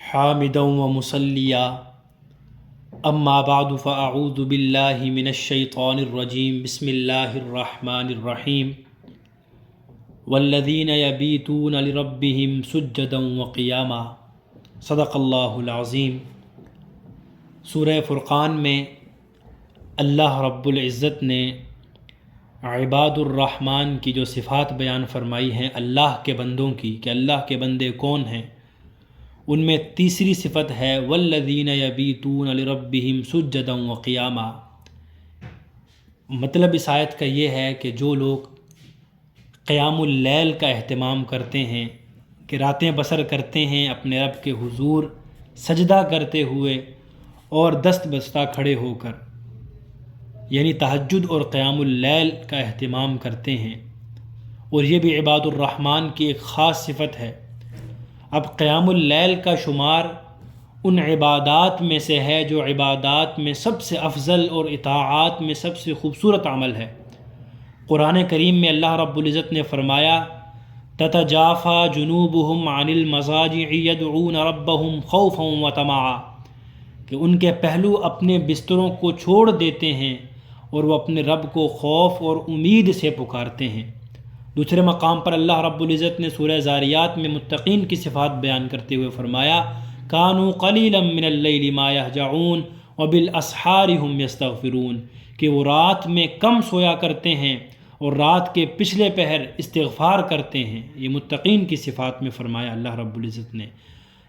حامدا ومصلیا اما بعد فاعوذ باللہ من الشیطان الرجیم بسم اللہ الرحمن الرحیم والذین یبیتون لربہم سجدا وقیاما صدق اللہ العظیم۔ سورہ فرقان میں اللہ رب العزت نے عباد الرحمن کی جو صفات بیان فرمائی ہیں اللہ کے بندوں کی کہ اللہ کے بندے کون ہیں، ان میں تیسری صفت ہے والذین یبیتون لربہم سجدا وقیاما۔ مطلب اس آیت کا یہ ہے کہ جو لوگ قیام اللیل کا اہتمام کرتے ہیں، کہ راتیں بسر کرتے ہیں اپنے رب کے حضور سجدہ کرتے ہوئے اور دست بستہ کھڑے ہو کر، یعنی تہجد اور قیام اللیل کا اہتمام کرتے ہیں، اور یہ بھی عباد الرحمن کی ایک خاص صفت ہے۔ اب قیام اللیل کا شمار ان عبادات میں سے ہے جو عبادات میں سب سے افضل اور اطاعات میں سب سے خوبصورت عمل ہے۔ قرآن کریم میں اللہ رب العزت نے فرمایا تتجافی جنوبہم عن المضاجع یدعون ربہم خوفا وطمعا، کہ ان کے پہلو اپنے بستروں کو چھوڑ دیتے ہیں اور وہ اپنے رب کو خوف اور امید سے پکارتے ہیں۔ دوسرے مقام پر اللہ رب العزت نے سورہ زاریات میں متقین کی صفات بیان کرتے ہوئے فرمایا کانوا قلیلا من اللیل ما یہجعون وبالاسحار ہم یستغفرون، کہ وہ رات میں کم سویا کرتے ہیں اور رات کے پچھلے پہر استغفار کرتے ہیں۔ یہ متقین کی صفات میں فرمایا اللہ رب العزت نے۔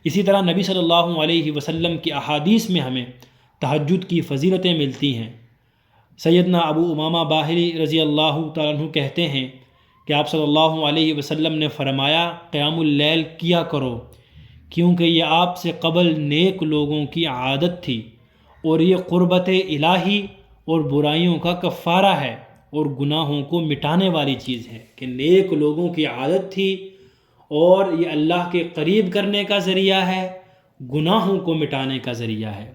اسی طرح نبی صلی اللہ علیہ وسلم کی احادیث میں ہمیں تہجد کی فضیلتیں ملتی ہیں۔ سیدنا ابو امامہ باہلی رضی اللہ تعالیٰ عنہ کہتے ہیں کہ آپ صلی اللہ علیہ وسلم نے فرمایا قیام اللیل کیا کرو، کیونکہ یہ آپ سے قبل نیک لوگوں کی عادت تھی، اور یہ قربت الہی اور برائیوں کا کفارہ ہے اور گناہوں کو مٹانے والی چیز ہے، کہ نیک لوگوں کی عادت تھی اور یہ اللہ کے قریب کرنے کا ذریعہ ہے، گناہوں کو مٹانے کا ذریعہ ہے۔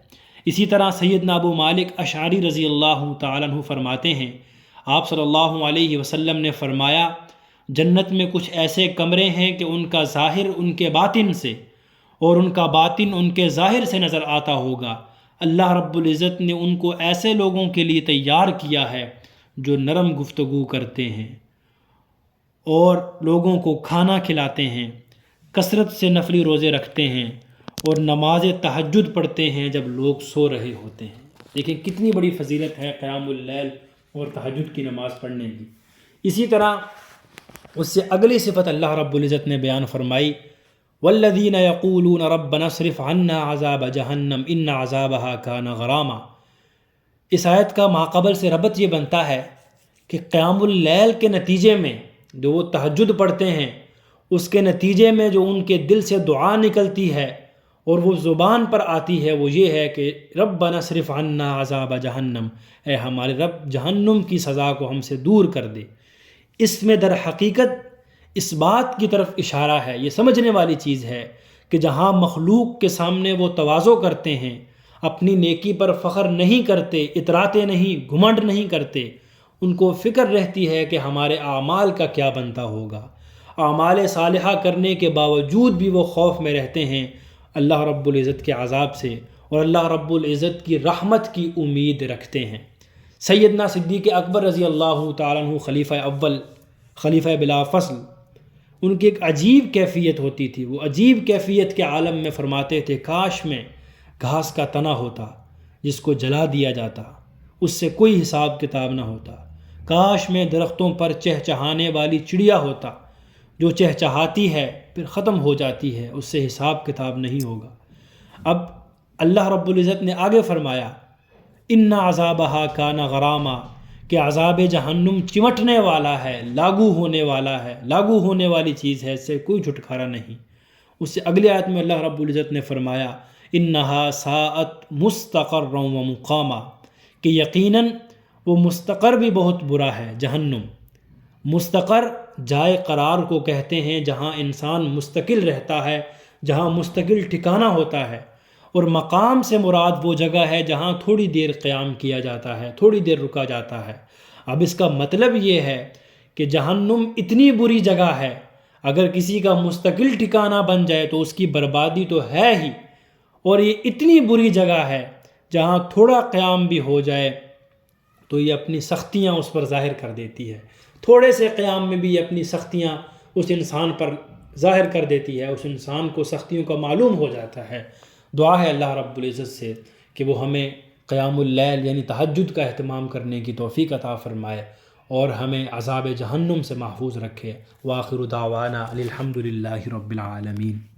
اسی طرح سیدنا ابو مالک اشعری رضی اللہ تعالیٰ عنہ فرماتے ہیں آپ صلی اللہ علیہ وسلم نے فرمایا جنت میں کچھ ایسے کمرے ہیں کہ ان کا ظاہر ان کے باطن سے اور ان کا باطن ان کے ظاہر سے نظر آتا ہوگا۔ اللہ رب العزت نے ان کو ایسے لوگوں کے لیے تیار کیا ہے جو نرم گفتگو کرتے ہیں اور لوگوں کو کھانا کھلاتے ہیں، کثرت سے نفلی روزے رکھتے ہیں اور نماز تہجد پڑھتے ہیں جب لوگ سو رہے ہوتے ہیں۔ لیکن کتنی بڑی فضیلت ہے قیام اللیل اور تہجد کی نماز پڑھنے کی۔ اسی طرح اس سے اگلی صفت اللہ رب العزت نے بیان فرمائی والذین یقولون ربنا اصرف عنا عذاب جہنم ان عذابها کان غراما۔ اس آیت کا ماقبل سے ربط یہ بنتا ہے کہ قیام اللیل کے نتیجے میں جو وہ تہجد پڑھتے ہیں، اس کے نتیجے میں جو ان کے دل سے دعا نکلتی ہے اور وہ زبان پر آتی ہے وہ یہ ہے کہ ربنا اصرف عنا عذاب جہنم، اے ہمارے رب جہنم کی سزا کو ہم سے دور کر دے۔ اس میں در حقیقت اس بات کی طرف اشارہ ہے، یہ سمجھنے والی چیز ہے کہ جہاں مخلوق کے سامنے وہ تواضع کرتے ہیں، اپنی نیکی پر فخر نہیں کرتے، اتراتے نہیں، گھمنڈ نہیں کرتے، ان کو فکر رہتی ہے کہ ہمارے اعمال کا کیا بنتا ہوگا، اعمال صالحہ کرنے کے باوجود بھی وہ خوف میں رہتے ہیں اللہ رب العزت کے عذاب سے، اور اللہ رب العزت کی رحمت کی امید رکھتے ہیں۔ سیدنا صدیق اکبر رضی اللہ تعالیٰ عنہ خلیفہ اول، خلیفہ بلا فصل، ان کی ایک عجیب کیفیت ہوتی تھی۔ وہ عجیب کیفیت کے عالم میں فرماتے تھے کاش میں گھاس کا تنا ہوتا جس کو جلا دیا جاتا، اس سے کوئی حساب کتاب نہ ہوتا، کاش میں درختوں پر چہچہانے والی چڑیا ہوتا جو چہچہاتی ہے پھر ختم ہو جاتی ہے، اس سے حساب کتاب نہیں ہوگا۔ اب اللہ رب العزت نے آگے فرمایا ان عذابہا کان غراما، کہ عذاب جہنم چمٹنے والا ہے، لاگو ہونے والا ہے، لاگو ہونے والی چیز ہے، اس سے کوئی چھٹکارا نہیں۔ اس سے اگلی آیت میں اللہ رب العزت نے فرمایا انہا ساءت مستقرا ومقاما، کہ یقیناً وہ مستقر بھی بہت برا ہے جہنم۔ مستقر جائے قرار کو کہتے ہیں جہاں انسان مستقل رہتا ہے، جہاں مستقل ٹھکانہ ہوتا ہے، اور مقام سے مراد وہ جگہ ہے جہاں تھوڑی دیر قیام کیا جاتا ہے، تھوڑی دیر رکا جاتا ہے۔ اب اس کا مطلب یہ ہے کہ جہنم اتنی بری جگہ ہے، اگر کسی کا مستقل ٹھکانہ بن جائے تو اس کی بربادی تو ہے ہی، اور یہ اتنی بری جگہ ہے جہاں تھوڑا قیام بھی ہو جائے تو یہ اپنی سختیاں اس پر ظاہر کر دیتی ہے، تھوڑے سے قیام میں بھی یہ اپنی سختیاں اس انسان پر ظاہر کر دیتی ہے، اس انسان کو سختیوں کا معلوم ہو جاتا ہے۔ دعا ہے اللہ رب العزت سے کہ وہ ہمیں قیام اللیل یعنی تہجد کا اہتمام کرنے کی توفیق عطا فرمائے اور ہمیں عذاب جہنم سے محفوظ رکھے۔ وآخر دعوانا الحمد للہ رب العالمین۔